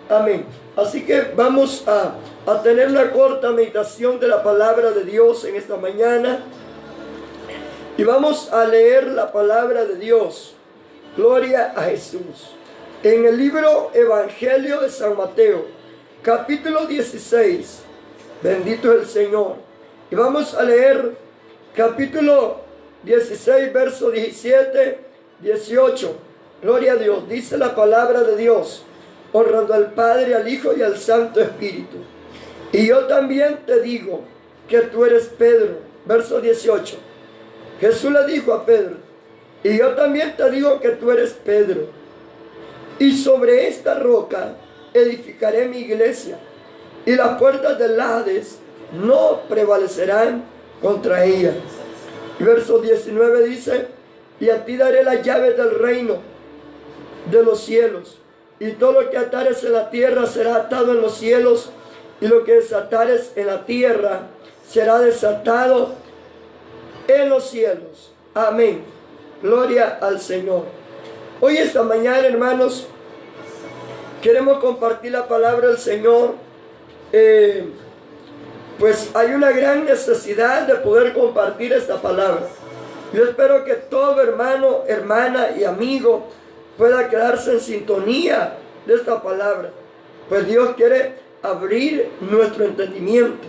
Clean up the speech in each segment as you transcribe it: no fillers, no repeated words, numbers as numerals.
Amén. Así que vamos a tener una corta meditación de la palabra de Dios en esta mañana. Y vamos a leer la palabra de Dios. Gloria a Jesús. En el libro Evangelio de San Mateo, capítulo 16. Bendito es el Señor. Y vamos a leer capítulo 16, verso 17, 18. Gloria a Dios. Dice la palabra de Dios, honrando al Padre, al Hijo y al Santo Espíritu. Y yo también te digo que tú eres Pedro. Verso 18. Jesús le dijo a Pedro, y yo también te digo que tú eres Pedro, y sobre esta roca edificaré mi iglesia, y las puertas del Hades no prevalecerán contra ella. Y verso 19 dice, y a ti daré las llaves del reino de los cielos, y todo lo que atares en la tierra será atado en los cielos, y lo que desatares en la tierra será desatado en los cielos. Amén. Gloria al Señor. Hoy esta mañana, hermanos, queremos compartir la palabra del Señor. Pues hay una gran necesidad de poder compartir esta palabra. Yo espero que todo hermano, hermana y amigo pueda quedarse en sintonía de esta palabra. Pues Dios quiere abrir nuestro entendimiento.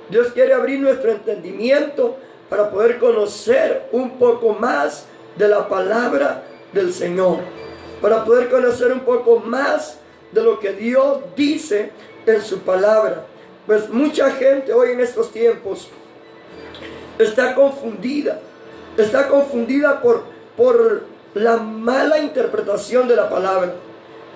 Dios quiere abrir nuestro entendimiento para poder conocer un poco más de la palabra del Señor, para poder conocer un poco más de lo que Dios dice en su palabra. Pues mucha gente hoy en estos tiempos está confundida por la mala interpretación de la palabra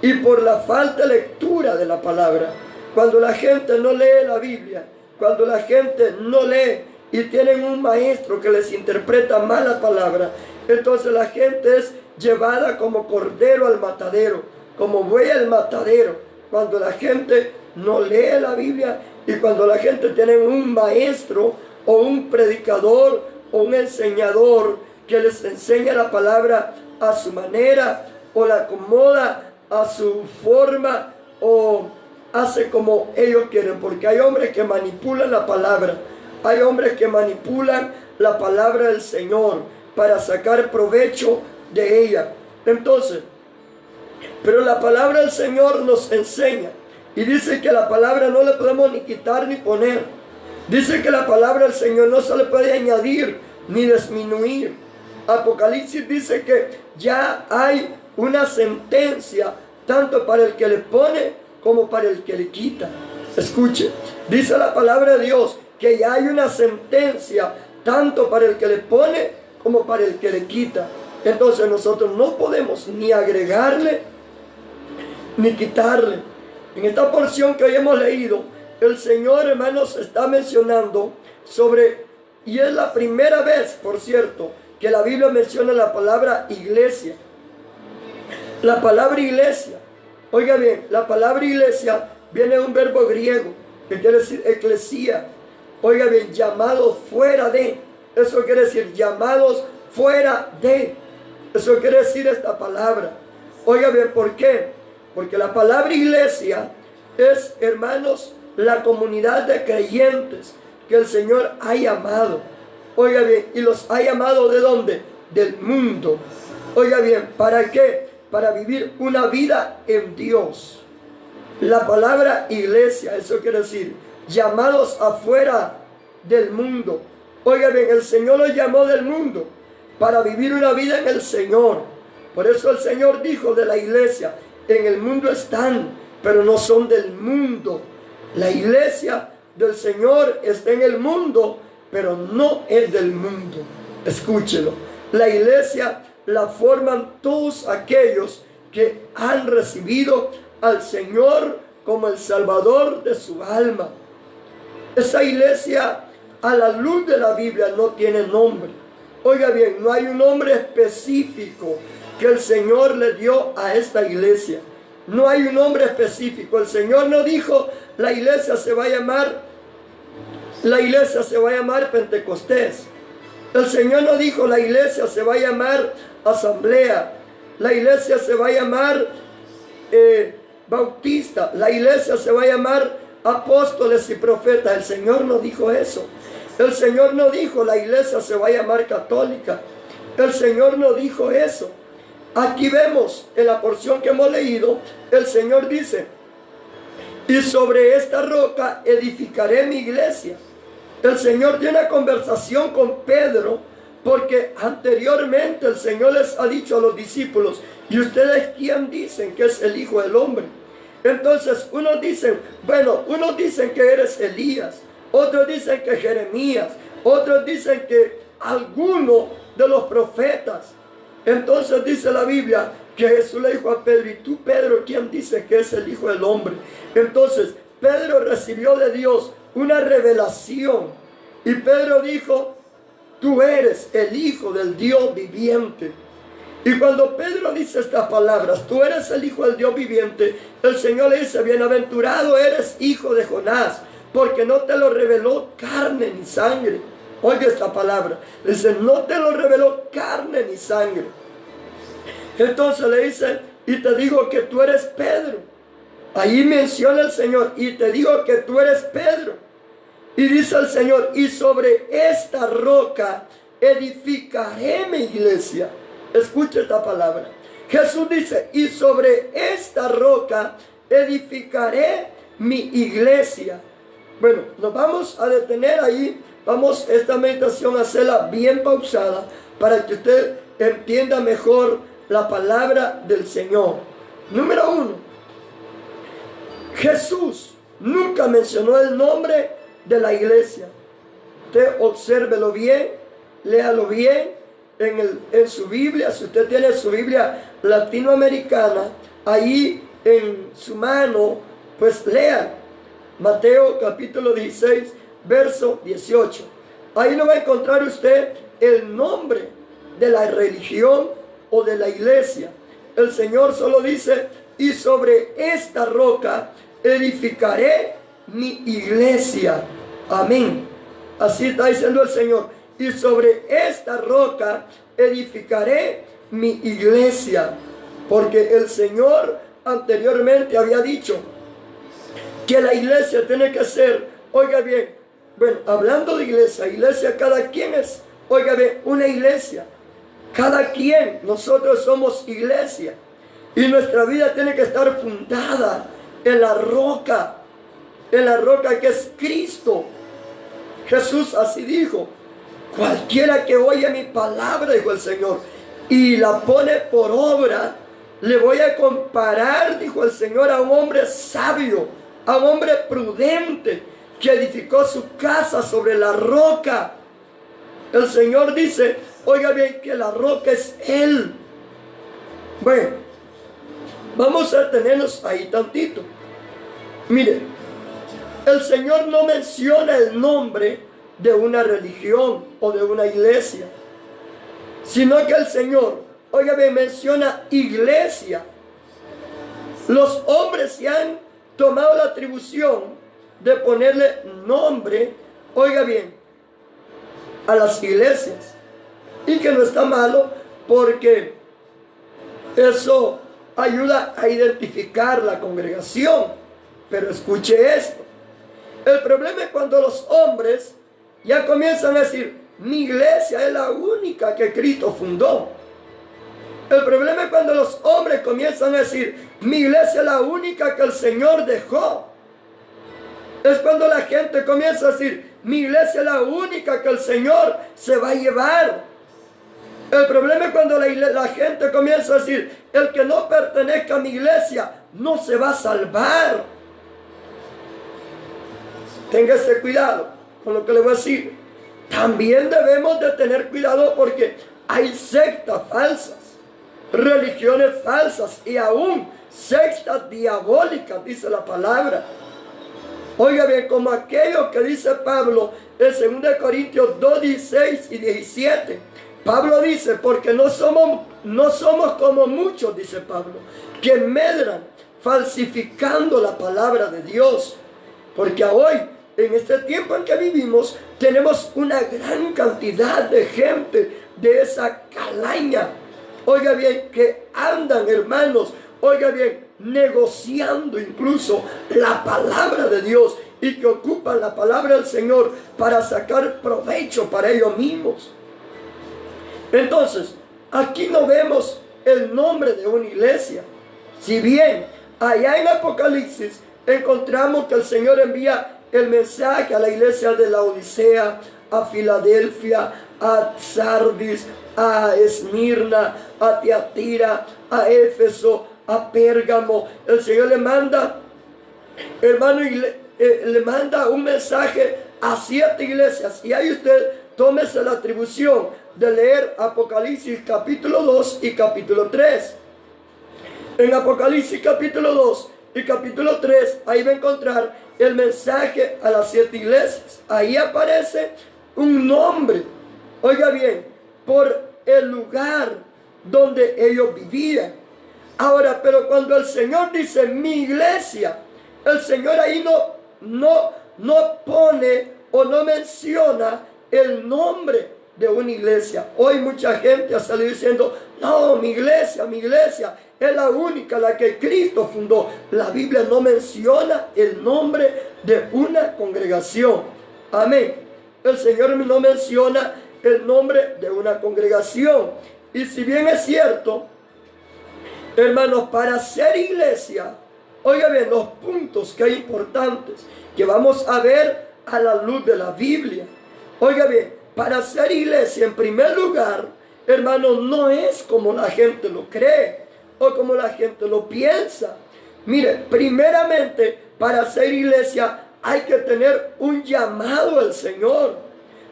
y por la falta de lectura de la palabra. Cuando la gente no lee la Biblia, cuando la gente no lee y tienen un maestro que les interpreta mal la palabra, entonces la gente es llevada como cordero al matadero, como buey al matadero. Cuando la gente no lee la Biblia y cuando la gente tiene un maestro o un predicador o un enseñador que les enseña la palabra a su manera o la acomoda a su forma o hace como ellos quieren, porque hay hombres que manipulan la palabra. Hay hombres que manipulan la palabra del Señor para sacar provecho de ella. Entonces, pero la palabra del Señor nos enseña y dice que la palabra no le podemos ni quitar ni poner. Dice que la palabra del Señor no se le puede añadir ni disminuir. Apocalipsis dice que ya hay una sentencia tanto para el que le pone como para el que le quita. Escuche, dice la palabra de Dios que ya hay una sentencia tanto para el que le pone como para el que le quita. Entonces nosotros no podemos ni agregarle ni quitarle. En esta porción que hoy hemos leído, el Señor, hermanos, está mencionando sobre, y es la primera vez, por cierto, que la Biblia menciona la palabra iglesia. La palabra iglesia, oiga bien, la palabra iglesia viene de un verbo griego que quiere decir eclesía. Oiga bien, llamados fuera de. Eso quiere decir llamados fuera de. Eso quiere decir esta palabra. Oiga bien, ¿por qué? Porque la palabra iglesia es, hermanos, la comunidad de creyentes que el Señor ha llamado. Oiga bien, y los ha llamado ¿de dónde? Del mundo. Oiga bien, ¿para qué? Para vivir una vida en Dios. La palabra iglesia, eso quiere decir llamados afuera del mundo. Oiga bien, el Señor los llamó del mundo para vivir una vida en el Señor. Por eso el Señor dijo de la iglesia, en el mundo están, pero no son del mundo. La iglesia del Señor está en el mundo, pero no es del mundo. Escúchelo. La iglesia la forman todos aquellos que han recibido al Señor como el Salvador de su alma. Esa iglesia, a la luz de la Biblia, no tiene nombre. Oiga bien, no hay un nombre específico que el Señor le dio a esta iglesia. No hay un nombre específico. El Señor no dijo, la iglesia se va a llamar Pentecostés. El Señor no dijo, la iglesia se va a llamar Asamblea. La iglesia se va a llamar bautista, la iglesia se va a llamar apóstoles y profetas. El Señor no dijo eso. El Señor no dijo la iglesia se va a llamar católica. El Señor no dijo eso. Aquí vemos en la porción que hemos leído, el Señor dice, y sobre esta roca edificaré mi iglesia. El Señor tiene una conversación con Pedro, porque anteriormente el Señor les ha dicho a los discípulos, ¿y ustedes quién dicen que es el Hijo del Hombre? Entonces unos dicen que eres Elías, otros dicen que Jeremías, otros dicen que alguno de los profetas. Entonces dice la Biblia que Jesús le dijo a Pedro, ¿y tú, Pedro, quién dice que es el Hijo del Hombre? Entonces Pedro recibió de Dios una revelación y Pedro dijo, tú eres el Hijo del Dios viviente. Y cuando Pedro dice estas palabras, tú eres el Hijo del Dios viviente, el Señor le dice, bienaventurado eres, hijo de Jonás, porque no te lo reveló carne ni sangre. Oye esta palabra, le dice, no te lo reveló carne ni sangre. Entonces le dice, y te digo que tú eres Pedro. Ahí menciona el Señor, y te digo que tú eres Pedro. Y dice el Señor, y sobre esta roca edificaré mi iglesia. Escucha esta palabra. Jesús dice, y sobre esta roca edificaré mi iglesia. Bueno, nos vamos a detener ahí. Vamos esta meditación a hacerla bien pausada para que usted entienda mejor la palabra del Señor. Número 1. Jesús nunca mencionó el nombre de la iglesia. Usted obsérvelo bien, léalo bien en su Biblia. Si usted tiene su Biblia latinoamericana, ahí en su mano, pues lea Mateo capítulo 16, verso 18. Ahí no va a encontrar usted el nombre de la religión o de la iglesia. El Señor solo dice, y sobre esta roca edificaré mi iglesia. Amén. Así está diciendo el Señor. Y sobre esta roca edificaré mi iglesia. Porque el Señor anteriormente había dicho que la iglesia tiene que ser, oiga bien, bueno, hablando de iglesia, cada quien es, oiga bien, una iglesia. Cada quien, nosotros somos iglesia. Y nuestra vida tiene que estar fundada en la roca que es Cristo. Jesús así dijo, cualquiera que oye mi palabra, dijo el Señor, y la pone por obra, le voy a comparar, dijo el Señor, a un hombre sabio, a un hombre prudente, que edificó su casa sobre la roca. El Señor dice, oiga bien, que la roca es Él. Bueno, vamos a detenernos ahí tantito. Mire, el Señor no menciona el nombre de una religión o de una iglesia, sino que el Señor, oiga bien, menciona iglesia. Los hombres se han tomado la atribución de ponerle nombre, oiga bien, a las iglesias. Y que no está malo, porque eso ayuda a identificar la congregación. Pero escuche esto. El problema es cuando los hombres ya comienzan a decir, mi iglesia es la única que Cristo fundó. El problema es cuando los hombres comienzan a decir, mi iglesia es la única que el Señor dejó. Es cuando la gente comienza a decir, mi iglesia es la única que el Señor se va a llevar. El problema es cuando la gente comienza a decir, el que no pertenezca a mi iglesia no se va a salvar. Téngase cuidado con lo que le voy a decir. También debemos de tener cuidado porque hay sectas falsas, religiones falsas y aún sectas diabólicas, dice la palabra. Oiga bien, como aquello que dice Pablo en 2 Corintios 2, 16 y 17. Pablo dice, porque no somos como muchos, dice Pablo, que medran falsificando la palabra de Dios. Porque hoy, en este tiempo en que vivimos, tenemos una gran cantidad de gente de esa calaña. Oiga bien, que andan, hermanos, oiga bien, negociando incluso la palabra de Dios y que ocupan la palabra del Señor para sacar provecho para ellos mismos. Entonces, aquí no vemos el nombre de una iglesia. Si bien allá en Apocalipsis encontramos que el Señor envía el mensaje a la iglesia de Laodicea, a Filadelfia, a Sardis, a Esmirna, a Tiatira, a Éfeso, a Pérgamo. El Señor le manda, hermano, le manda un mensaje a 7 iglesias. Y ahí usted tómese la atribución de leer Apocalipsis capítulo 2 y capítulo 3. En Apocalipsis capítulo 2 y capítulo 3, ahí va a encontrar el mensaje a las 7 iglesias. Ahí aparece un nombre, oiga bien, por el lugar donde ellos vivían. Ahora, pero cuando el Señor dice mi iglesia, el Señor ahí no pone o no menciona el nombre de una iglesia. Hoy mucha gente ha salido diciendo, no, mi iglesia es la única, la que Cristo fundó. La Biblia no menciona el nombre de una congregación. Amén. El Señor no menciona el nombre de una congregación. Y si bien es cierto, hermanos, para ser iglesia, oigan bien, los puntos que hay importantes que vamos a ver a la luz de la Biblia. Oiga bien, para ser iglesia, en primer lugar, hermanos, no es como la gente lo cree o como la gente lo piensa. Mire, primeramente, para ser iglesia hay que tener un llamado al Señor.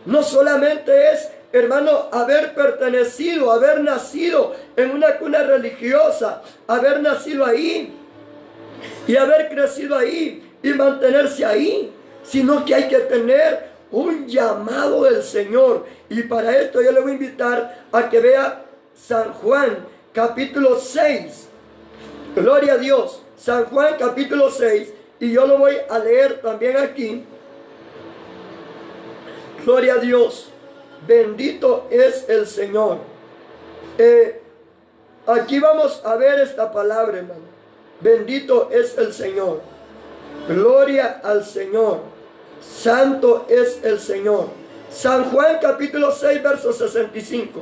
No solamente es, hermano, haber pertenecido, haber nacido en una cuna religiosa, haber nacido ahí y haber crecido ahí y mantenerse ahí, sino que hay que tener un llamado del Señor. Y para esto yo le voy a invitar a que vea San Juan capítulo 6. Gloria a Dios. San Juan capítulo 6. Y yo lo voy a leer también aquí. Gloria a Dios. Bendito es el Señor. Aquí vamos a ver esta palabra, hermano. Bendito es el Señor. Gloria al Señor. Santo es el Señor. San Juan capítulo 6 verso 65.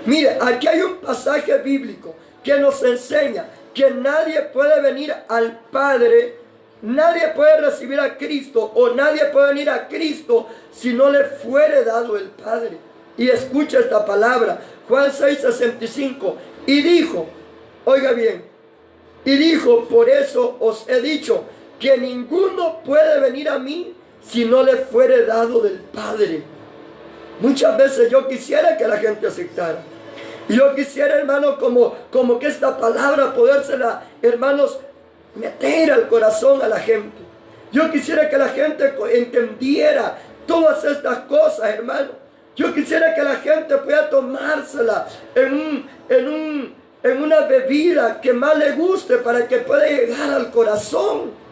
Mire, aquí hay un pasaje bíblico que nos enseña que nadie puede venir al Padre, nadie puede recibir a Cristo o nadie puede venir a Cristo si no le fuere dado el Padre. Y escucha esta palabra, Juan 6, 65. Y dijo, oiga bien, y dijo, por eso os he dicho que ninguno puede venir a mí si no le fuere dado del Padre. Muchas veces yo quisiera que la gente aceptara. Y yo quisiera, hermano, como que esta palabra podérsela, hermanos, meter al corazón a la gente. Yo quisiera que la gente entendiera todas estas cosas, hermano. Yo quisiera que la gente pueda tomársela en una bebida que más le guste para que pueda llegar al corazón.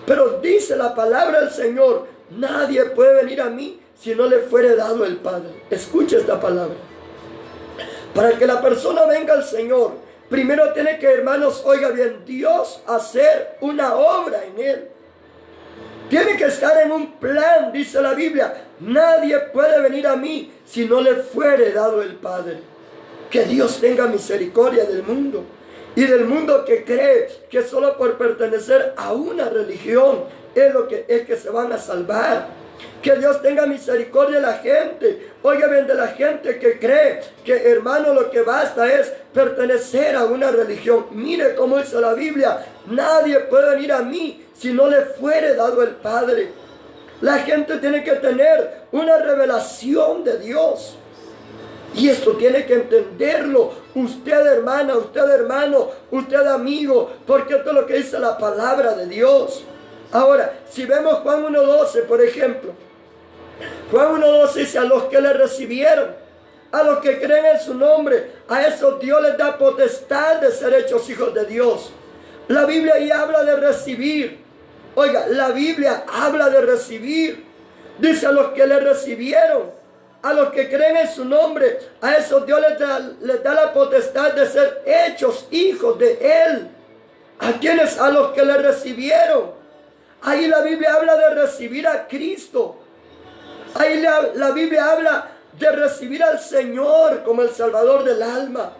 Pero dice la palabra del Señor, nadie puede venir a mí si no le fuere dado el Padre. Escucha esta palabra. Para que la persona venga al Señor, primero tiene que, hermanos, oiga bien, Dios hacer una obra en él. Tiene que estar en un plan, dice la Biblia. Nadie puede venir a mí si no le fuere dado el Padre. Que Dios tenga misericordia del mundo. Y del mundo que cree que solo por pertenecer a una religión es que se van a salvar. Que Dios tenga misericordia de la gente. Oiga bien, de la gente que cree que, hermano, lo que basta es pertenecer a una religión. Mire cómo dice la Biblia. Nadie puede venir a mí si no le fuere dado el Padre. La gente tiene que tener una revelación de Dios. Y esto tiene que entenderlo. Usted, hermana, usted, hermano, usted, amigo, porque esto es lo que dice la palabra de Dios. Ahora, si vemos Juan 1:12, por ejemplo, Juan 1:12 dice, a los que le recibieron, a los que creen en su nombre, a esos Dios les da potestad de ser hechos hijos de Dios. La Biblia ahí habla de recibir. Oiga, la Biblia habla de recibir. Dice a los que le recibieron, a los que creen en su nombre, a esos Dios les da la potestad de ser hechos hijos de Él. ¿A quiénes? A los que le recibieron. Ahí la Biblia habla de recibir a Cristo. Ahí la Biblia habla de recibir al Señor como el Salvador del alma.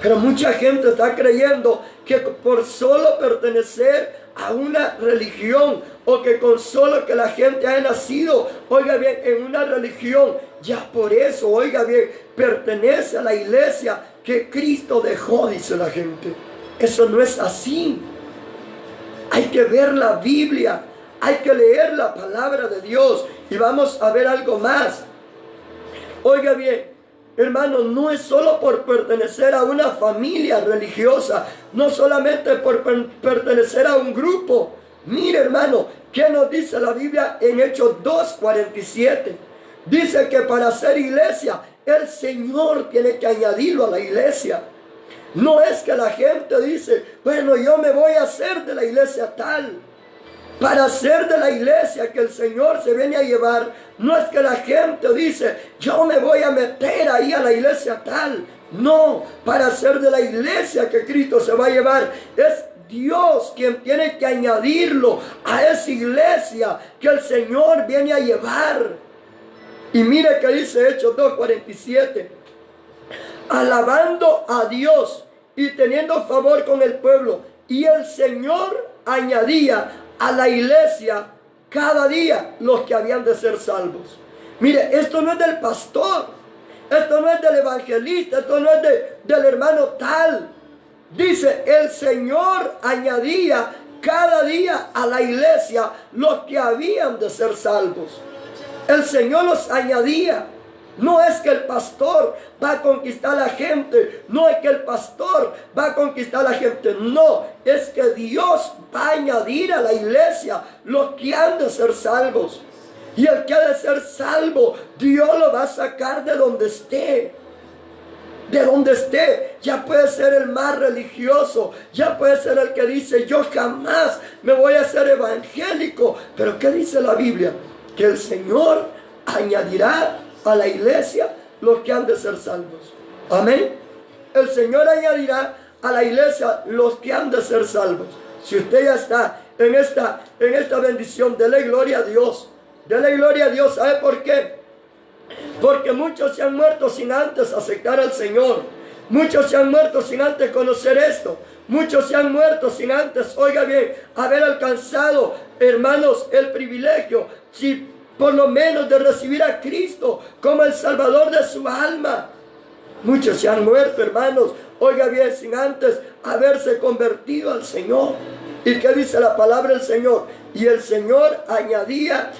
Pero mucha gente está creyendo que por solo pertenecer a una religión, o que con solo que la gente haya nacido, oiga bien, en una religión, ya por eso, oiga bien, pertenece a la iglesia que Cristo dejó, dice la gente. Eso no es así. Hay que ver la Biblia, hay que leer la palabra de Dios, y vamos a ver algo más. Oiga bien, hermano, no es solo por pertenecer a una familia religiosa, no solamente por pertenecer a un grupo. Mire, hermano, ¿qué nos dice la Biblia en Hechos 2:47? Dice que para ser iglesia, el Señor tiene que añadirlo a la iglesia. No es que la gente dice, bueno, yo me voy a hacer de la iglesia tal. Para ser de la iglesia que el Señor se viene a llevar, no es que la gente dice, yo me voy a meter ahí a la iglesia tal. No, para ser de la iglesia que Cristo se va a llevar, es Dios quien tiene que añadirlo a esa iglesia que el Señor viene a llevar. Y mire que dice Hechos 2:47. Alabando a Dios y teniendo favor con el pueblo. Y el Señor añadía a la iglesia cada día los que habían de ser salvos. Mire, esto no es del pastor, esto no es del evangelista, esto no es del hermano tal. Dice, el Señor añadía cada día a la iglesia los que habían de ser salvos. El Señor los añadía. No es que el pastor va a conquistar a la gente, no es que el pastor va a conquistar a la gente, no, es que Dios va a añadir a la iglesia los que han de ser salvos. Y el que ha de ser salvo, Dios lo va a sacar de donde esté. De donde esté, ya puede ser el más religioso, ya puede ser el que dice, yo jamás me voy a hacer evangélico. Pero ¿qué dice la Biblia? Que el Señor añadirá a la iglesia los que han de ser salvos. Amén. El Señor añadirá a la iglesia los que han de ser salvos. Si usted ya está en esta bendición, dele gloria a Dios. Dele gloria a Dios. ¿Sabe por qué? Porque muchos se han muerto sin antes aceptar al Señor. Muchos se han muerto sin antes conocer esto. Muchos se han muerto sin antes, oiga bien, haber alcanzado, hermanos, el privilegio, si por lo menos de recibir a Cristo como el Salvador de su alma. Muchos se han muerto, hermanos, oiga bien, sin antes haberse convertido al Señor. ¿Y qué dice la palabra del Señor? Y el Señor añadía,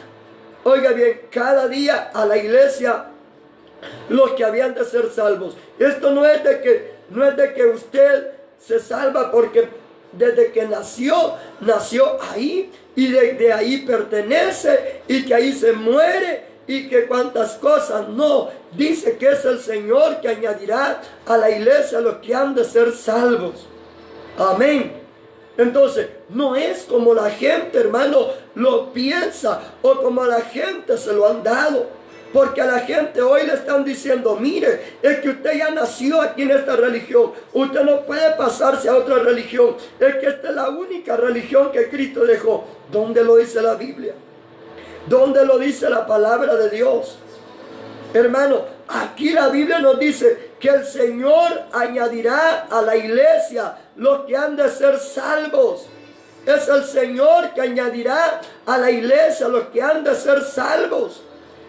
oiga bien, cada día a la iglesia los que habían de ser salvos. Esto no es de que usted se salva porque desde que nació ahí, y de ahí pertenece, y que ahí se muere, y que cuantas cosas. No, dice que es el Señor que añadirá a la iglesia los que han de ser salvos. Amén. Entonces, no es como la gente, hermano, lo piensa, o como la gente se lo han dado. Porque a la gente hoy le están diciendo, mire, es que usted ya nació aquí en esta religión. Usted no puede pasarse a otra religión. Es que esta es la única religión que Cristo dejó. ¿Dónde lo dice la Biblia? ¿Dónde lo dice la palabra de Dios? Hermano, aquí la Biblia nos dice que el Señor añadirá a la iglesia los que han de ser salvos. Es el Señor que añadirá a la iglesia los que han de ser salvos.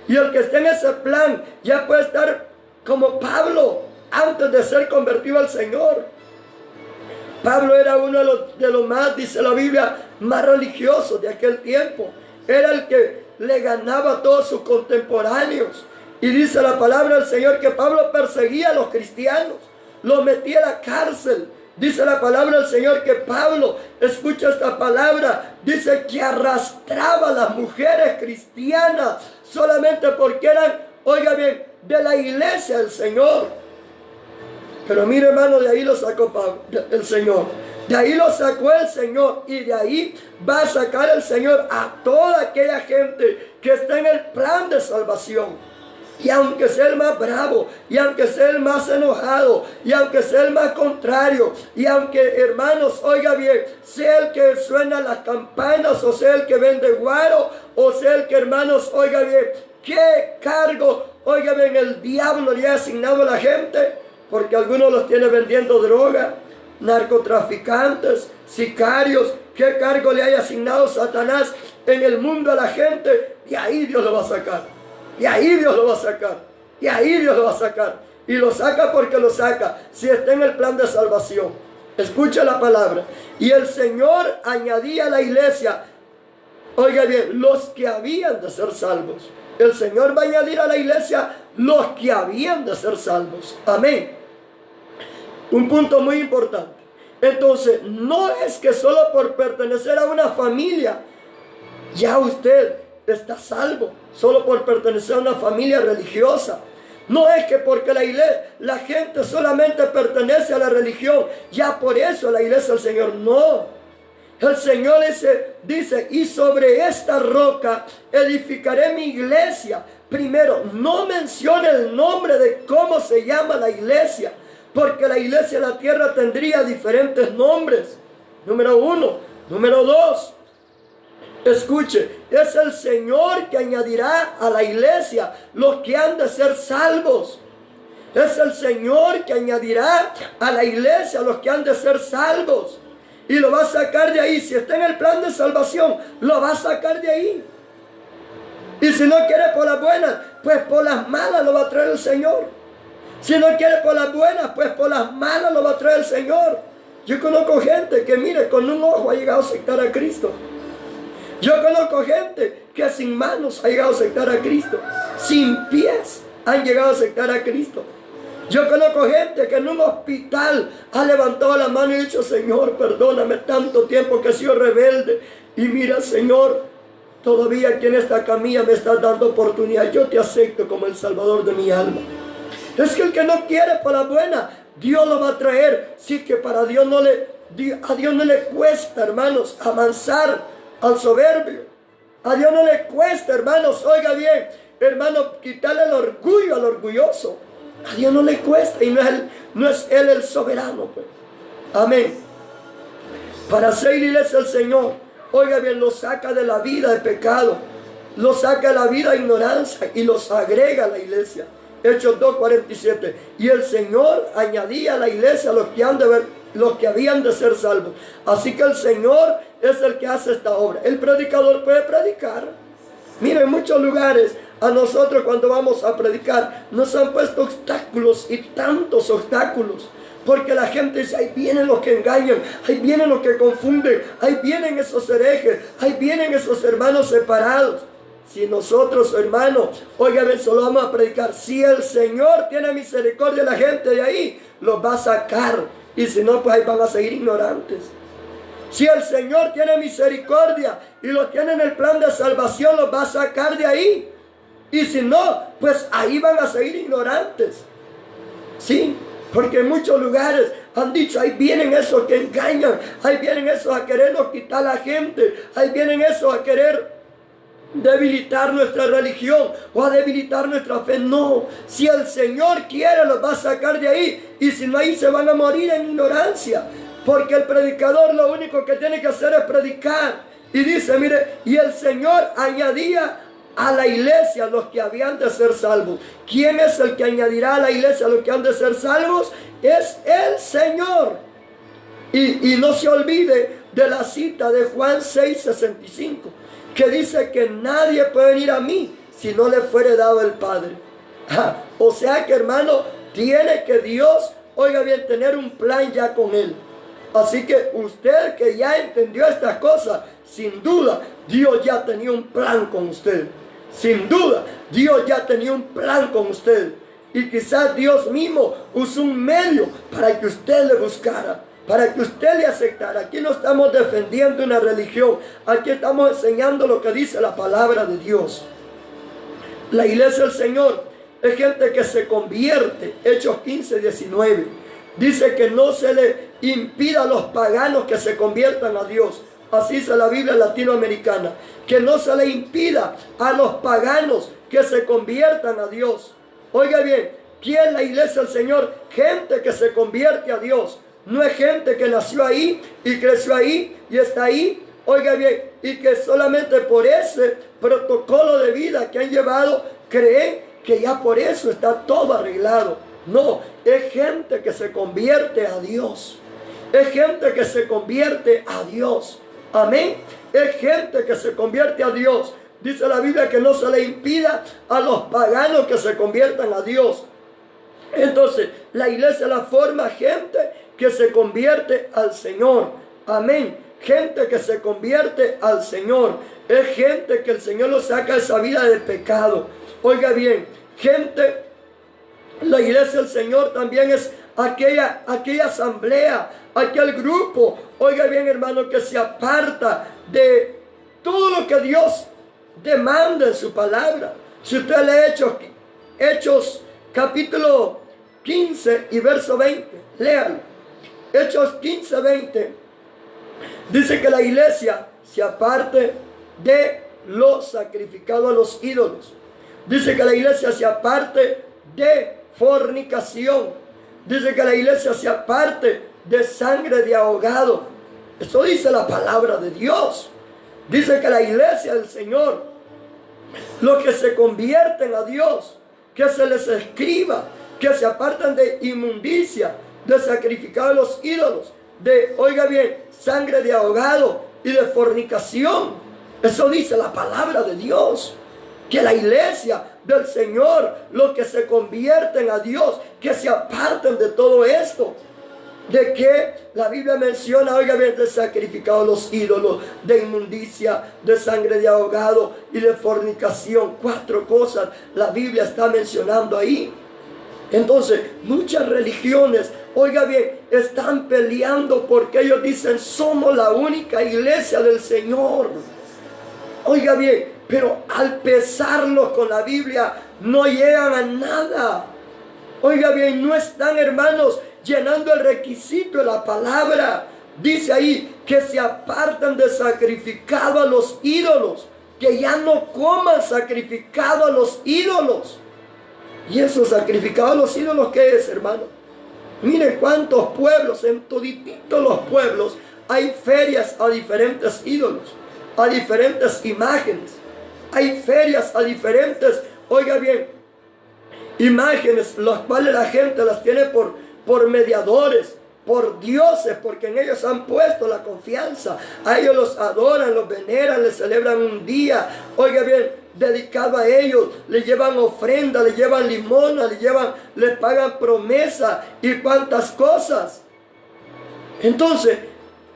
Y el que esté en ese plan ya puede estar como Pablo antes de ser convertido al Señor. Pablo era uno de los más, dice la Biblia, más religiosos de aquel tiempo. Era el que le ganaba a todos sus contemporáneos. Y dice la palabra del Señor que Pablo perseguía a los cristianos, los metía a la cárcel. Dice la palabra del Señor que Pablo, escucha esta palabra, dice que arrastraba a las mujeres cristianas solamente porque eran, oiga bien, de la iglesia del Señor. Pero mire, hermano, de ahí lo sacó el Señor. De ahí lo sacó el Señor, y de ahí va a sacar el Señor a toda aquella gente que está en el plan de salvación. Y aunque sea el más bravo, y aunque sea el más enojado, y aunque sea el más contrario, y aunque, hermanos, oiga bien, sea el que suena las campanas, o sea el que vende guaro, o sea el que, hermanos, oiga bien, ¿qué cargo, oiga bien, el diablo le ha asignado a la gente? Porque algunos los tiene vendiendo droga, narcotraficantes, sicarios. ¿Qué cargo le haya asignado Satanás en el mundo a la gente? Y ahí Dios lo va a sacar. Y ahí Dios lo va a sacar. Y ahí Dios lo va a sacar. Y lo saca porque lo saca. Si está en el plan de salvación. Escucha la palabra. Y el Señor añadía a la iglesia, oiga bien, los que habían de ser salvos. El Señor va a añadir a la iglesia los que habían de ser salvos. Amén. Un punto muy importante. Entonces, no es que solo por pertenecer a una familia ya usted está salvo, solo por pertenecer a una familia religiosa. No es que porque la gente solamente pertenece a la religión, ya por eso la iglesia del Señor. No. El Señor dice, y sobre esta roca edificaré mi iglesia. Primero, no menciona el nombre de cómo se llama la iglesia, porque la iglesia en la tierra tendría diferentes nombres. Número 1. Número 2. Escuche, es el Señor que añadirá a la iglesia los que han de ser salvos. Es el Señor que añadirá a la iglesia los que han de ser salvos. Y lo va a sacar de ahí. Si está en el plan de salvación, lo va a sacar de ahí. Y si no quiere por las buenas, pues por las malas lo va a traer el Señor. Si no quiere por las buenas, pues por las malas lo va a traer el Señor. Yo conozco gente que, mire, con un ojo ha llegado a aceptar a Cristo. Yo conozco gente que sin manos ha llegado a aceptar a Cristo. Sin pies han llegado a aceptar a Cristo. Yo conozco gente que en un hospital ha levantado la mano y ha dicho, Señor, perdóname tanto tiempo que he sido rebelde. Y mira, Señor, todavía aquí en esta camilla me estás dando oportunidad. Yo te acepto como el Salvador de mi alma. Es que el que no quiere para la buena, Dios lo va a traer. Sí que para a Dios no le cuesta, hermanos, amansar al soberbio. A Dios no le cuesta, hermanos, oiga bien, hermano, quitarle el orgullo al orgulloso. A Dios no le cuesta y no es Él el soberano, pues. Amén. Para hacer iglesia el Señor, oiga bien, lo saca de la vida de pecado, lo saca de la vida de ignorancia y los agrega a la iglesia. Hechos 2:47. Y el Señor añadía a la iglesia los que habían de ser salvos. Así que el Señor es el que hace esta obra. El predicador puede predicar. Mira, en muchos lugares a nosotros cuando vamos a predicar nos han puesto obstáculos y tantos obstáculos. Porque la gente dice, ahí vienen los que engañan, ahí vienen los que confunden, ahí vienen esos herejes, ahí vienen esos hermanos separados. Si nosotros, hermanos, oigan, solo vamos a predicar. Si el Señor tiene misericordia de la gente de ahí, los va a sacar. Y si no, pues ahí van a seguir ignorantes. Si el Señor tiene misericordia y los tiene en el plan de salvación, los va a sacar de ahí. Y si no, pues ahí van a seguir ignorantes. Sí, porque en muchos lugares han dicho, ahí vienen esos que engañan, ahí vienen esos a querernos quitar a la gente, ahí vienen esos a querer debilitar nuestra religión o a debilitar nuestra fe. No, si el Señor quiere los va a sacar de ahí, y si no, ahí se van a morir en ignorancia, porque el predicador lo único que tiene que hacer es predicar. Y dice, mire, y el Señor añadía a la iglesia los que habían de ser salvos. ¿Quién es el que añadirá a la iglesia los que han de ser salvos? Es el Señor. Y no se olvide de la cita de Juan 6:65, que dice que nadie puede venir a mí si no le fuere dado el Padre. O sea que, hermano, tiene que Dios, oiga bien, tener un plan ya con Él. Así que usted que ya entendió estas cosas, sin duda, Dios ya tenía un plan con usted. Sin duda, Dios ya tenía un plan con usted. Y quizás Dios mismo usó un medio para que usted le buscara, para que usted le aceptara. Aquí no estamos defendiendo una religión. Aquí estamos enseñando lo que dice la palabra de Dios. La iglesia del Señor es gente que se convierte. Hechos 15:19. Dice que no se le impida a los paganos que se conviertan a Dios. así dice la Biblia latinoamericana, que no se le impida a los paganos que se conviertan a Dios. Oiga bien, ¿quién es la iglesia del Señor? Gente que se convierte a Dios. No es gente que nació ahí y creció ahí y está ahí. Oiga bien, y que solamente por ese protocolo de vida que han llevado, creen que ya por eso está todo arreglado. No, es gente que se convierte a Dios. Es gente que se convierte a Dios. Amén. Es gente que se convierte a Dios. Dice la Biblia que no se le impida a los paganos que se conviertan a Dios. Entonces, la iglesia la forma gente que se convierte al Señor. Amén. Gente que se convierte al Señor. Es gente que el Señor lo saca de esa vida de pecado. Oiga bien, gente, la iglesia del Señor también es aquella asamblea, aquel grupo, oiga bien hermano, que se aparta de todo lo que Dios demanda en su palabra. Si usted lee Hechos capítulo 15 y verso 20, léalo. Hechos 15, 20, dice que la iglesia se aparte de lo sacrificado a los ídolos. Dice que la iglesia se aparte de fornicación. Dice que la iglesia se aparte de sangre de ahogado. Eso dice la palabra de Dios. Dice que la iglesia del Señor, los que se convierten a Dios, que se les escriba, que se apartan de inmundicia, de sacrificar a los ídolos, de, oiga bien, sangre de ahogado y de fornicación. Eso dice la palabra de Dios. Que la iglesia del Señor, los que se convierten a Dios, que se aparten de todo esto. De que la Biblia menciona, oiga bien, de sacrificado a los ídolos, de inmundicia, de sangre de ahogado y de fornicación. 4 cosas la Biblia está mencionando ahí. Entonces, muchas religiones, oiga bien, están peleando porque ellos dicen, somos la única iglesia del Señor. Oiga bien, pero al pesarlos con la Biblia, no llegan a nada. Oiga bien, no están, hermanos, llenando el requisito de la palabra. Dice ahí que se apartan de sacrificado a los ídolos, que ya no coman sacrificado a los ídolos. ¿Y eso sacrificado a los ídolos qué es, hermano? Miren cuántos pueblos, en todititos los pueblos, hay ferias a diferentes ídolos, a diferentes imágenes. Hay ferias a diferentes, oiga bien, imágenes, las cuales la gente las tiene por mediadores, por dioses, porque en ellos han puesto la confianza. A ellos los adoran, los veneran, les celebran un día, oiga bien, dedicado a ellos. Le llevan ofrenda, le llevan limona, les pagan promesa y cuantas cosas. Entonces,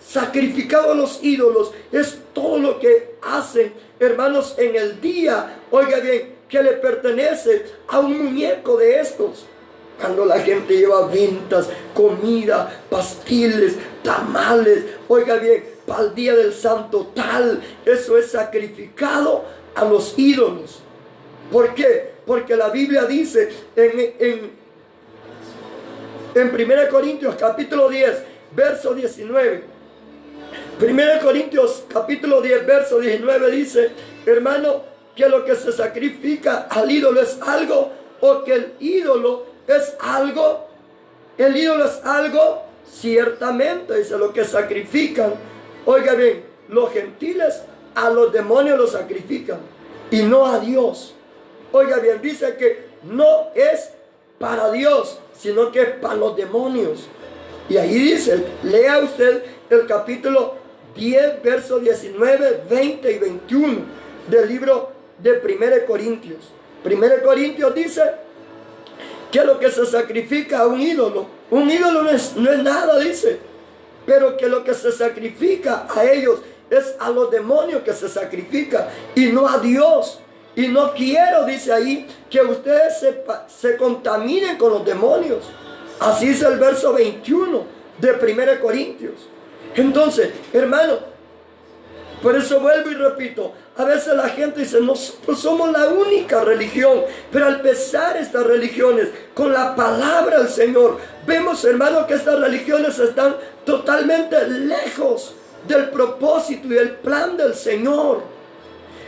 sacrificado a los ídolos es todo lo que hacen, hermanos, en el día, oiga bien, que le pertenece a un muñeco de estos. Cuando la gente lleva ventas, comida, pastiles, tamales, oiga bien, para el día del santo tal, eso es sacrificado a los ídolos. ¿Por qué? Porque la Biblia dice en 1 Corintios capítulo 10, verso 19. 1 Corintios capítulo 10, verso 19 dice, hermano, que lo que se sacrifica al ídolo es algo, o que el ídolo es algo. El ídolo es algo, ciertamente, dice, lo que sacrifican. Oiga bien, los gentiles a los demonios los sacrifican y no a Dios. Oiga bien, dice que no es para Dios, sino que es para los demonios. Y ahí dice, lea usted el capítulo 10, versos 19, 20 y 21 del libro de 1 Corintios. 1 Corintios dice que lo que se sacrifica a un ídolo no es nada, dice, pero que lo que se sacrifica a ellos es a los demonios que se sacrifica y no a Dios. Y no quiero, dice ahí, que ustedes se contaminen con los demonios. Así dice el verso 21 de 1 Corintios. Entonces, hermano, por eso vuelvo y repito, a veces la gente dice, nosotros somos la única religión, pero al pesar estas religiones con la palabra del Señor, vemos, hermano, que estas religiones están totalmente lejos del propósito y del plan del Señor.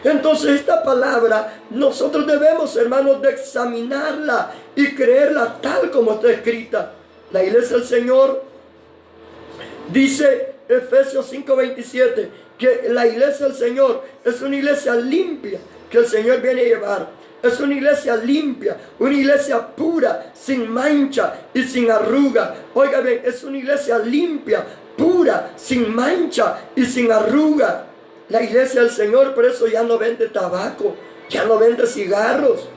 Entonces esta palabra nosotros debemos, hermanos, de examinarla y creerla tal como está escrita. La iglesia del Señor, dice Efesios 5:27, que la iglesia del Señor es una iglesia limpia que el Señor viene a llevar. Es una iglesia limpia, una iglesia pura, sin mancha y sin arruga. Oiga bien, es una iglesia limpia, pura, sin mancha y sin arruga. La iglesia del Señor por eso ya no vende tabaco, ya no vende cigarros.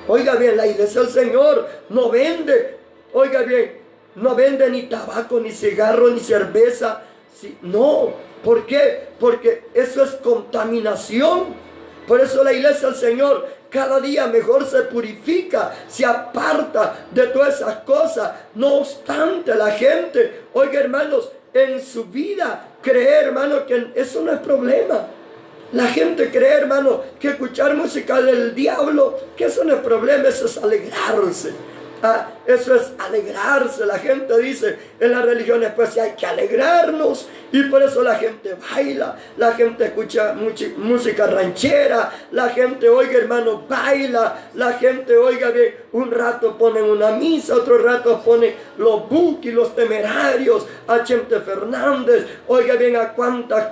Oiga bien, la iglesia del Señor no vende, oiga bien, no vende ni tabaco, ni cigarro, ni cerveza. Sí, no, ¿por qué? Porque eso es contaminación. Por eso la iglesia del Señor cada día mejor se purifica, se aparta de todas esas cosas. No obstante, la gente, oiga hermanos, en su vida cree, hermano, que eso no es problema. La gente cree, hermano, que escuchar música del diablo, que eso no es problema, eso es alegrarse. Eso es alegrarse. La gente dice en las religiones, pues hay que alegrarnos, y por eso la gente baila, la gente escucha música ranchera, la gente, oiga hermano, baila, la gente, oiga bien, un rato ponen una misa, otro rato ponen los Buki, los Temerarios, a Chente Fernández, oiga bien, a cuánta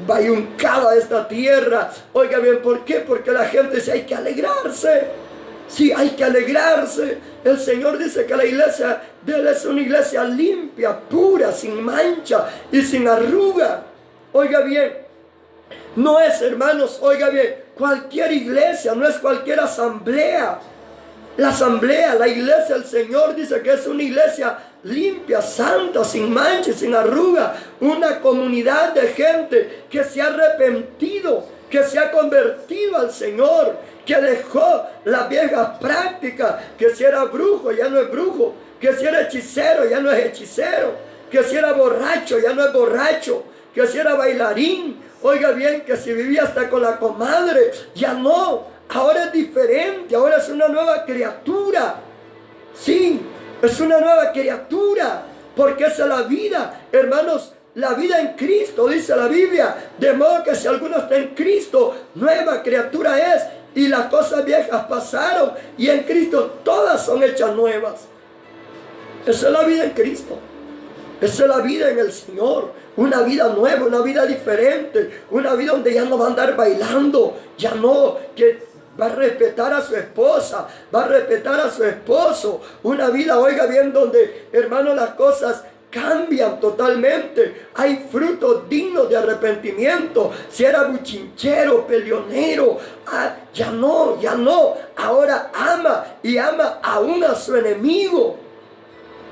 bayuncada de esta tierra. Oiga bien, ¿por qué? Porque la gente dice hay que alegrarse. Sí, hay que alegrarse. El Señor dice que la iglesia de Él es una iglesia limpia, pura, sin mancha y sin arruga. Oiga bien, no es, hermanos, oiga bien, cualquier iglesia, no es cualquier asamblea. La asamblea, la iglesia del Señor dice que es una iglesia limpia, santa, sin mancha y sin arruga. Una comunidad de gente que se ha arrepentido, que se ha convertido al Señor, que dejó las viejas prácticas, que si era brujo ya no es brujo, que si era hechicero ya no es hechicero, que si era borracho ya no es borracho, que si era bailarín, oiga bien, que si vivía hasta con la comadre, ya no, ahora es diferente, ahora es una nueva criatura. Sí, es una nueva criatura, porque esa es la vida, hermanos. La vida en Cristo, dice la Biblia, de modo que si alguno está en Cristo, nueva criatura es, y las cosas viejas pasaron, y en Cristo todas son hechas nuevas. Esa es la vida en Cristo. Esa es la vida en el Señor. Una vida nueva, una vida diferente, una vida donde ya no va a andar bailando, ya no, que va a respetar a su esposa, va a respetar a su esposo. Una vida, oiga bien, donde, hermano, las cosas cambian totalmente. Hay frutos dignos de arrepentimiento. Si era buchinchero, peleonero, ya no. Ahora ama, y ama aún a su enemigo.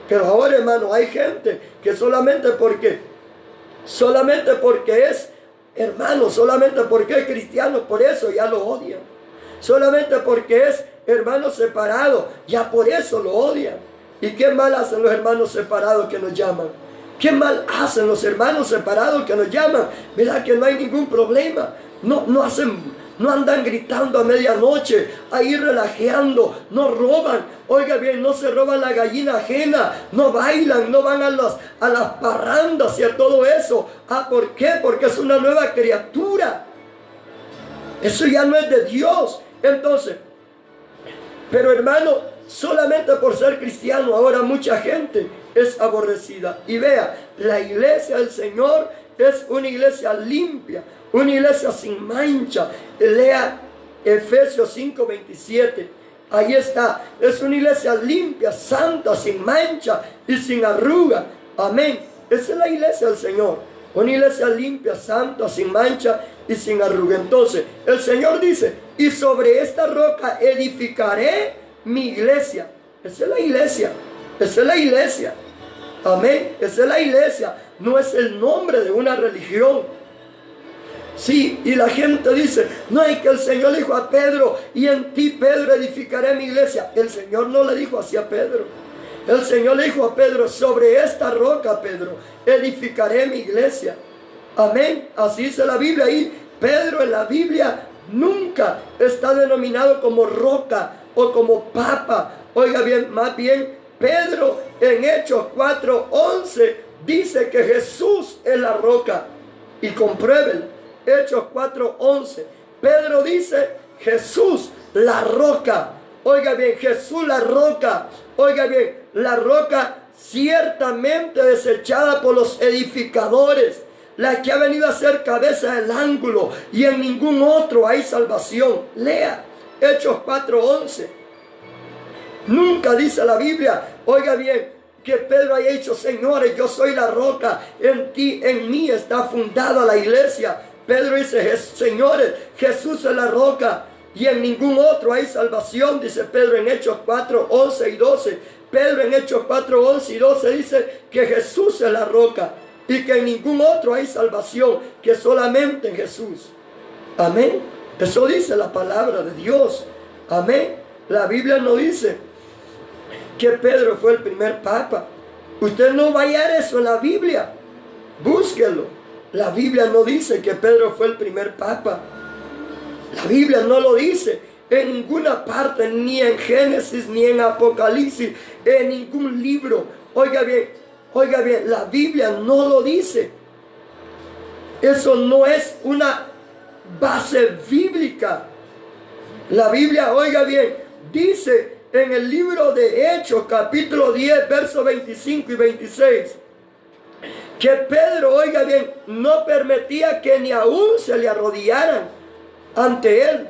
Pero ahora, hermano, hay gente que solamente porque es hermano, solamente porque es cristiano, por eso ya lo odian. Solamente porque es hermano separado, ya por eso lo odian. ¿Y qué mal hacen los hermanos separados que nos llaman? ¿Qué mal hacen los hermanos separados que nos llaman? ¿Verdad que no hay ningún problema? No andan gritando a medianoche, ahí relajeando, no roban. Oiga bien, no se roban la gallina ajena, no bailan, no van a las parrandas y a todo eso. ¿Por qué? Porque es una nueva criatura. Eso ya no es de Dios. Entonces, pero hermano, solamente por ser cristiano ahora mucha gente es aborrecida. Y vea, la iglesia del Señor es una iglesia limpia, una iglesia sin mancha. Lea Efesios 5:27. Ahí está, es una iglesia limpia, santa, sin mancha y sin arruga. Amén. Esa es la iglesia del Señor. Una iglesia limpia, santa, sin mancha y sin arruga. Entonces, el Señor dice, y sobre esta roca edificaré mi iglesia. Esa es la iglesia. Esa es la iglesia. Amén. Esa es la iglesia. No es el nombre de una religión. Sí, y la gente dice, no, es que el Señor dijo a Pedro, y en ti, Pedro, edificaré mi iglesia. El Señor no le dijo así a Pedro. El Señor le dijo a Pedro, sobre esta roca, Pedro, edificaré mi iglesia. Amén. Así dice la Biblia ahí. Pedro en la Biblia nunca está denominado como roca o como papa. Oiga bien, más bien Pedro en Hechos 4:11 dice que Jesús es la roca. y compruébelo. Hechos 4:11. Pedro dice, Jesús, la roca. Oiga bien, Jesús, la roca. Oiga bien, la roca ciertamente desechada por los edificadores, la que ha venido a ser cabeza del ángulo, y en ningún otro hay salvación. Lea Hechos 4:11. Nunca dice la Biblia, oiga bien, que Pedro haya dicho, señores, yo soy la roca, en mí está fundada la iglesia. Pedro dice, señores, Jesús es la roca y en ningún otro hay salvación, dice Pedro en Hechos 4:11 y 12. Pedro en Hechos 4:11 y 12 dice que Jesús es la roca y que en ningún otro hay salvación, que solamente en Jesús. Amén. Eso dice la palabra de Dios. Amén. La Biblia no dice que Pedro fue el primer papa. Usted no va a hallar eso en la Biblia. Búsquelo. La Biblia no dice que Pedro fue el primer papa. La Biblia no lo dice en ninguna parte, ni en Génesis, ni en Apocalipsis, en ningún libro. Oiga bien, la Biblia no lo dice. Eso no es una base bíblica. La Biblia, oiga bien, dice en el libro de Hechos, capítulo 10, versos 25 y 26, que Pedro, oiga bien, no permitía que ni aún se le arrodillaran ante él.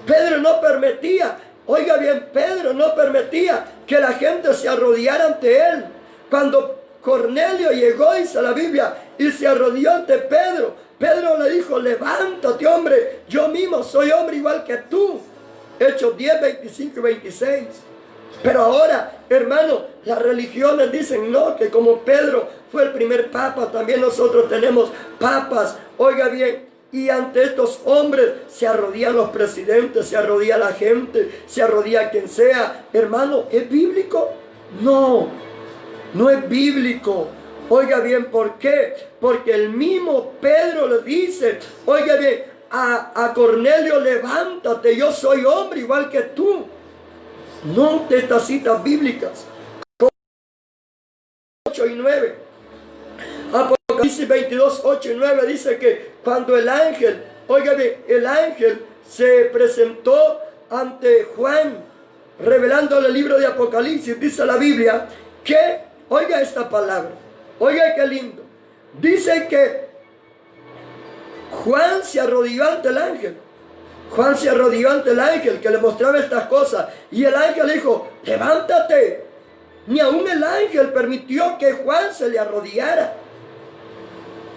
Pedro no permitía, oiga bien, Pedro no permitía que la gente se arrodillara ante él. Cuando Cornelio llegó, dice la Biblia, y se arrodilló ante Pedro, Pedro le dijo, levántate, hombre, yo mismo soy hombre igual que tú. Hechos 10, 25 y 26. Pero ahora, hermano, las religiones dicen no, que como Pedro fue el primer papa, también nosotros tenemos papas. Oiga bien, y ante estos hombres se arrodillan los presidentes, se arrodilla la gente, se arrodilla quien sea. Hermano, ¿es bíblico? No, no es bíblico. Oiga bien, ¿por qué? Porque el mismo Pedro le dice, oiga bien, a Cornelio, levántate, yo soy hombre igual que tú. Note estas citas bíblicas. 8 y 9. Apocalipsis 22, 8 y 9 dice que cuando el ángel, oiga bien, el ángel se presentó ante Juan, revelándole el libro de Apocalipsis, dice la Biblia, que, oiga esta palabra, oiga qué lindo, dice que Juan se arrodilló ante el ángel. Juan se arrodilló ante el ángel que le mostraba estas cosas. Y el ángel dijo, levántate. Ni aún el ángel permitió que Juan se le arrodillara.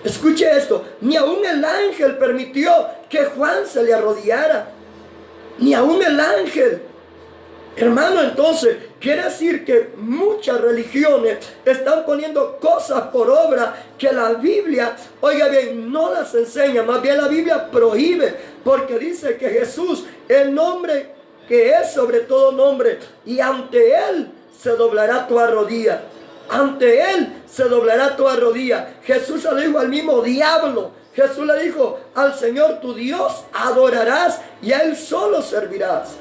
Escuche esto. Ni aún el ángel permitió que Juan se le arrodillara. Ni aún el ángel. Hermano, entonces, quiere decir que muchas religiones están poniendo cosas por obra que la Biblia, oiga bien, no las enseña. Más bien la Biblia prohíbe, porque dice que Jesús, el nombre que es sobre todo nombre, y ante Él se doblará tu rodilla. Ante Él se doblará tu rodilla. Jesús le dijo al mismo diablo. Jesús le dijo, al Señor tu Dios adorarás y a Él solo servirás.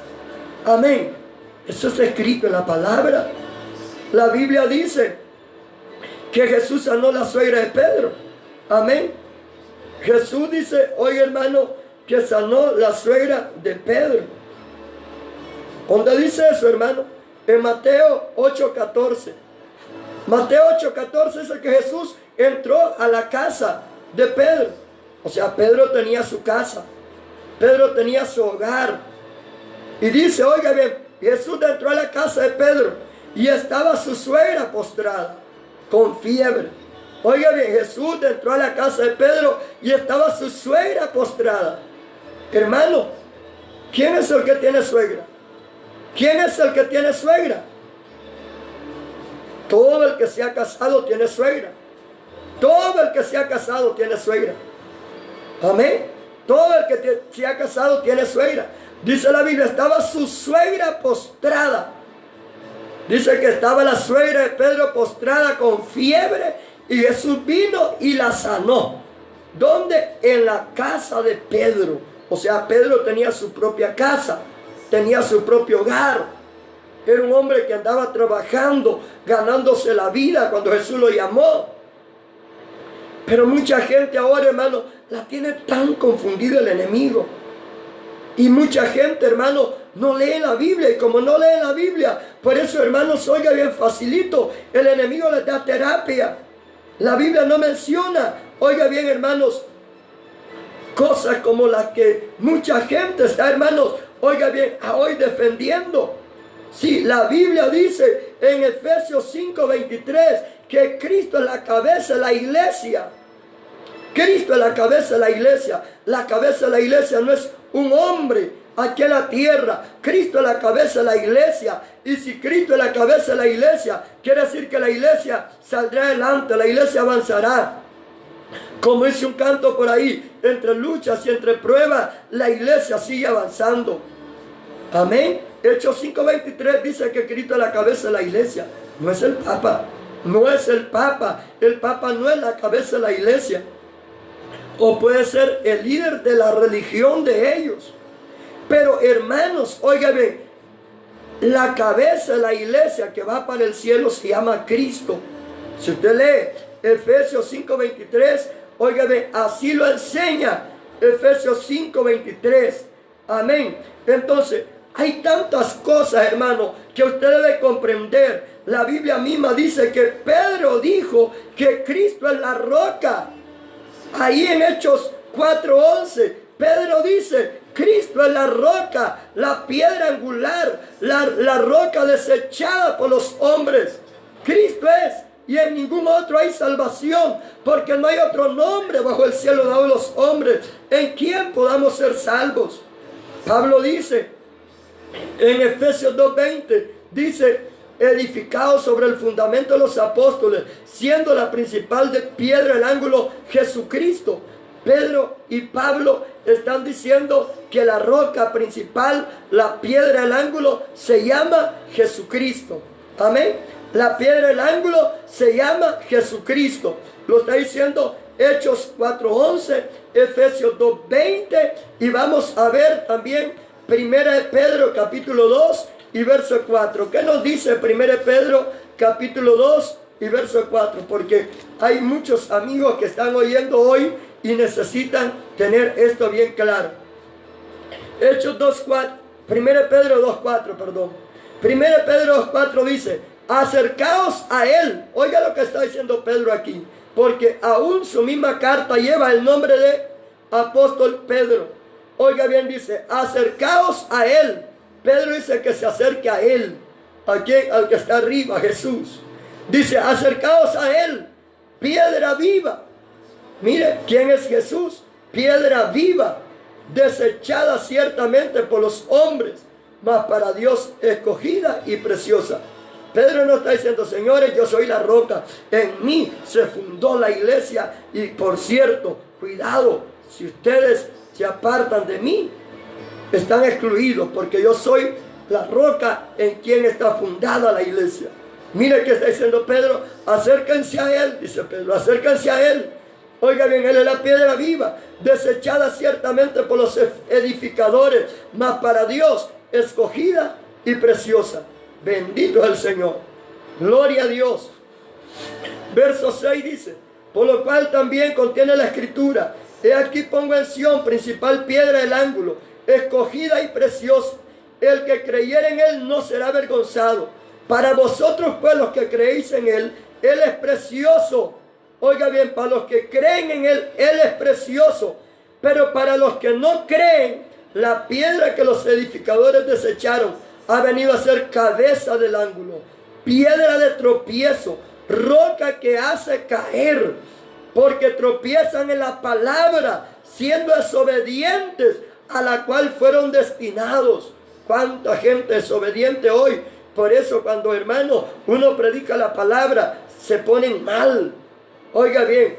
Amén. Eso está escrito en la palabra. La Biblia dice que Jesús sanó la suegra de Pedro. Amén. Jesús dice, oye hermano, que sanó la suegra de Pedro. ¿Dónde dice eso, hermano? En Mateo 8:14. Mateo 8:14 dice que Jesús entró a la casa de Pedro. O sea, Pedro tenía su casa. Pedro tenía su hogar. Y dice, oiga bien, Jesús entró a la casa de Pedro y estaba su suegra postrada con fiebre. Oiga bien, Jesús entró a la casa de Pedro y estaba su suegra postrada. Hermano, ¿quién es el que tiene suegra? ¿Quién es el que tiene suegra? Todo el que se ha casado tiene suegra. Todo el que se ha casado tiene suegra. Amén. Todo el que se ha casado tiene suegra. Dice la Biblia, estaba su suegra postrada. Dice que estaba la suegra de Pedro postrada con fiebre y Jesús vino y la sanó. ¿Dónde? En la casa de Pedro. O sea, Pedro tenía su propia casa, tenía su propio hogar. Era un hombre que andaba trabajando, ganándose la vida cuando Jesús lo llamó. Pero mucha gente ahora, hermano, la tiene tan confundida el enemigo. Y mucha gente, hermano, no lee la Biblia. Y como no lee la Biblia, por eso, hermanos, oiga bien facilito, el enemigo les da terapia. La Biblia no menciona, oiga bien, hermanos, cosas como las que mucha gente está, hermanos, oiga bien, hoy defendiendo. Sí, la Biblia dice en Efesios 5:23 que Cristo es la cabeza de la iglesia. Cristo es la cabeza de la iglesia. La cabeza de la iglesia no es un hombre aquí en la tierra. Cristo es la cabeza de la iglesia. Y si Cristo es la cabeza de la iglesia, quiere decir que la iglesia saldrá adelante, la iglesia avanzará. Como dice un canto por ahí, entre luchas y entre pruebas, la iglesia sigue avanzando. Amén. Hechos 5:23 dice que Cristo es la cabeza de la iglesia. No es el Papa. No es el Papa. El Papa no es la cabeza de la iglesia. O puede ser el líder de la religión de ellos. Pero hermanos, óigame, la cabeza de la iglesia que va para el cielo se llama Cristo. Si usted lee Efesios 5:23, óigame, así lo enseña Efesios 5:23. Amén. Entonces, hay tantas cosas, hermano, que usted debe comprender. La Biblia misma dice que Pedro dijo que Cristo es la roca. Ahí en Hechos 4:11, Pedro dice, Cristo es la roca, la piedra angular, la roca desechada por los hombres. Cristo es, y en ningún otro hay salvación, porque no hay otro nombre bajo el cielo dado a los hombres en quien podamos ser salvos. Pablo dice en Efesios 2:20, dice, edificado sobre el fundamento de los apóstoles, siendo la principal de piedra el ángulo Jesucristo. Pedro y Pablo están diciendo que la roca principal, la piedra del ángulo, se llama Jesucristo. Amén. La piedra del ángulo se llama Jesucristo. Lo está diciendo Hechos 4:11, Efesios 2:20, y vamos a ver también 1 de Pedro capítulo 2 y verso 4. ¿Qué nos dice 1 de Pedro capítulo 2 y verso 4? Porque hay muchos amigos que están oyendo hoy y necesitan tener esto bien claro. Hechos 2:4, 1 Pedro 2:4, perdón. 1 Pedro 2:4 dice, acercaos a él. Oiga lo que está diciendo Pedro aquí, porque aún su misma carta lleva el nombre de apóstol Pedro. Oiga bien, dice, acercaos a él. Pedro dice que se acerque a él. ¿A quién? Al que está arriba, Jesús. Dice, acercaos a él, piedra viva. Mire, ¿quién es Jesús? Piedra viva, desechada ciertamente por los hombres, mas para Dios escogida y preciosa. Pedro no está diciendo, señores, yo soy la roca, en mí se fundó la iglesia, y por cierto, cuidado, si ustedes se apartan de mí, están excluidos, porque yo soy la roca en quien está fundada la iglesia. Mire que está diciendo Pedro, acérquense a él, dice Pedro, acérquense a él. Oiga bien, él es la piedra viva, desechada ciertamente por los edificadores, mas para Dios escogida y preciosa. Bendito es el Señor. Gloria a Dios. Verso 6 dice, por lo cual también contiene la escritura, he aquí pongo en Sión principal piedra del ángulo, escogida y preciosa. El que creyere en él no será avergonzado. Para vosotros pues los que creéis en él es precioso. Oiga bien, para los que creen en él es precioso. Pero para los que no creen, la piedra que los edificadores desecharon ha venido a ser cabeza del ángulo, piedra de tropiezo, roca que hace caer, porque tropiezan en la palabra, siendo desobedientes a la cual fueron destinados. ¿Cuánta gente desobediente hoy? Por eso cuando, hermano, uno predica la palabra, se ponen mal. Oiga bien,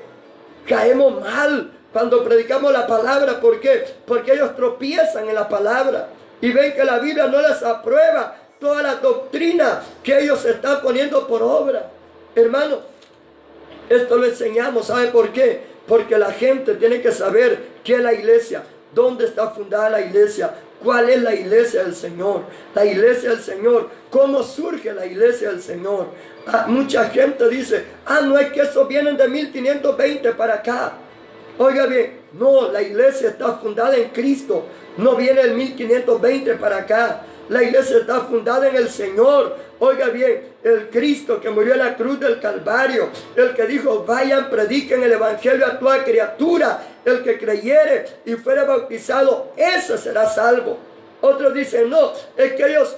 caemos mal cuando predicamos la palabra. ¿Por qué? Porque ellos tropiezan en la palabra y ven que la Biblia no les aprueba toda la doctrina que ellos están poniendo por obra. Hermano, esto lo enseñamos. ¿Sabe por qué? Porque la gente tiene que saber qué es la iglesia, dónde está fundada la iglesia, ¿Cuál es la iglesia del Señor? La iglesia del Señor. ¿Cómo surge la iglesia del Señor? Mucha gente dice, no es que esos vienen de 1520 para acá. Oiga bien, no, la iglesia está fundada en Cristo. No viene el 1520 para acá. La iglesia está fundada en el Señor. Oiga bien, el Cristo que murió en la cruz del Calvario, el que dijo, vayan, prediquen el evangelio a toda criatura, el que creyere y fuere bautizado, ese será salvo. Otros dicen, no, es que ellos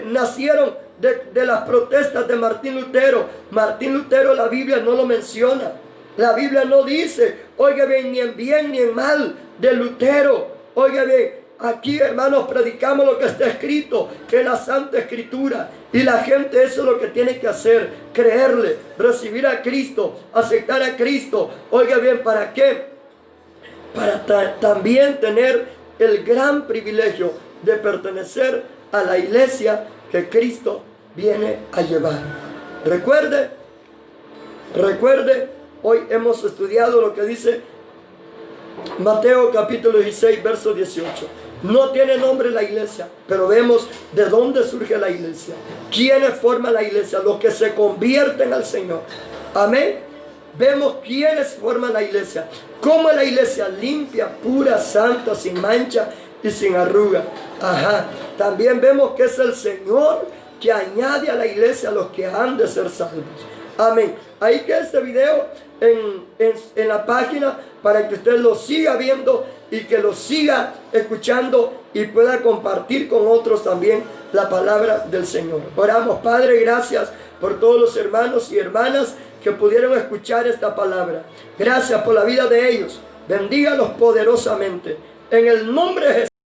nacieron de las protestas de Martín Lutero. Martín Lutero, la Biblia no lo menciona. La Biblia no dice, oiga bien ni en mal de Lutero. Oiga bien, aquí, hermanos, predicamos lo que está escrito en la Santa Escritura. Y la gente eso es lo que tiene que hacer. Creerle, recibir a Cristo, aceptar a Cristo. Oiga bien, ¿para qué? Para también tener el gran privilegio de pertenecer a la iglesia que Cristo viene a llevar. Recuerde, hoy hemos estudiado lo que dice Mateo capítulo 16, verso 18. No tiene nombre la iglesia, pero vemos de dónde surge la iglesia. ¿Quiénes forman la iglesia? Los que se convierten al Señor. Amén. Vemos quiénes forman la iglesia. ¿Cómo es la iglesia? Limpia, pura, santa, sin mancha y sin arruga. También vemos que es el Señor que añade a la iglesia a los que han de ser salvos. Amén. Ahí queda este video en la página para que usted lo siga viendo y que lo siga escuchando y pueda compartir con otros también la palabra del Señor. Oramos. Padre, gracias por todos los hermanos y hermanas que pudieron escuchar esta palabra. Gracias por la vida de ellos. Bendígalos poderosamente. En el nombre de Jesús.